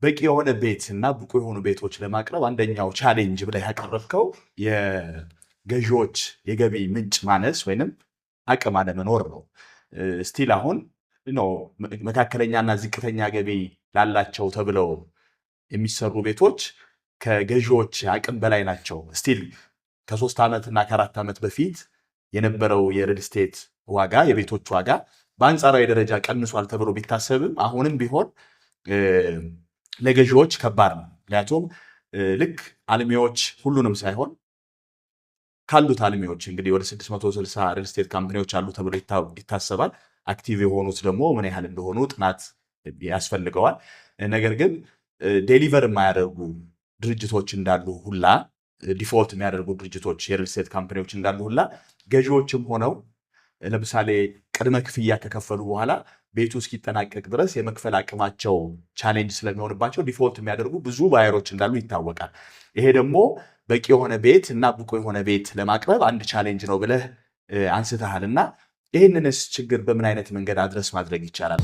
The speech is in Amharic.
በቂ የሆነ ቤት እና ብቁ የሆኑ ቤቶች ለማቅረብ አንደኛው ቻሌንጅ ብለህ ያቀረብከው የገዢዎች የገቢ ምንጭ ማነስ ወይንም አቅም አለመኖር ነው። ስቲል አሁን መካከለኛና ዝቅተኛ ገቢ ላላቸው ተብለው የሚሰሩ ቤቶች ከገዢዎች አቅም በላይ ናቸው። ስቲል ከ3 ዓመት እና ከ4 ዓመት በፊት የነበረው የሪል ስቴት ዋጋ የቤቶች ዋጋ በአንጻራዊ ደረጃ ቀንሷል ተብሎ ቢታሰብም አሁንም ቢሆን ለገዢዎች ከባድ ነው። ምክንያቱም ልክ አልሚዎች ሁሉንም ሳይሆን ካሉት አልሚዎች እንግዲህ ወደ 660 ሪል ስቴት ካምፓኒዎች አሉ ተብሎ ይታሰባል። አክቲቭ የሆኑት ደግሞ ምን ያህል እንደሆኑ ጥናት ያስፈልገዋል። ነገር ግን ዴሊቨር የማያደርጉ ድርጅቶች እንዳሉ ሁላ ዲፎልት የሚያደርጉ ድርጅቶች የሪል ስቴት ካምፓኒዎች እንዳሉ ሁላ ገዢዎችም ሆነው ለምሳሌ ቅድመ ክፍያ ከከፈሉ በኋላ ቤቱ እስኪጠናቀቅ ድረስ የመክፈል አቅማቸው ቻሌንጅ ስለሚሆንባቸው ዲፎልት የሚያደርጉ ብዙ ባየሮች እንዳሉ ይታወቃል። ይሄ ደግሞ በቂ የሆነ ቤት እና ብቁ የሆነ ቤት ለማቅረብ አንድ ቻሌንጅ ነው ብለህ አንስተሃል እና ይህንንስ ችግር በምን አይነት መንገድ አድረስ ማድረግ ይቻላል?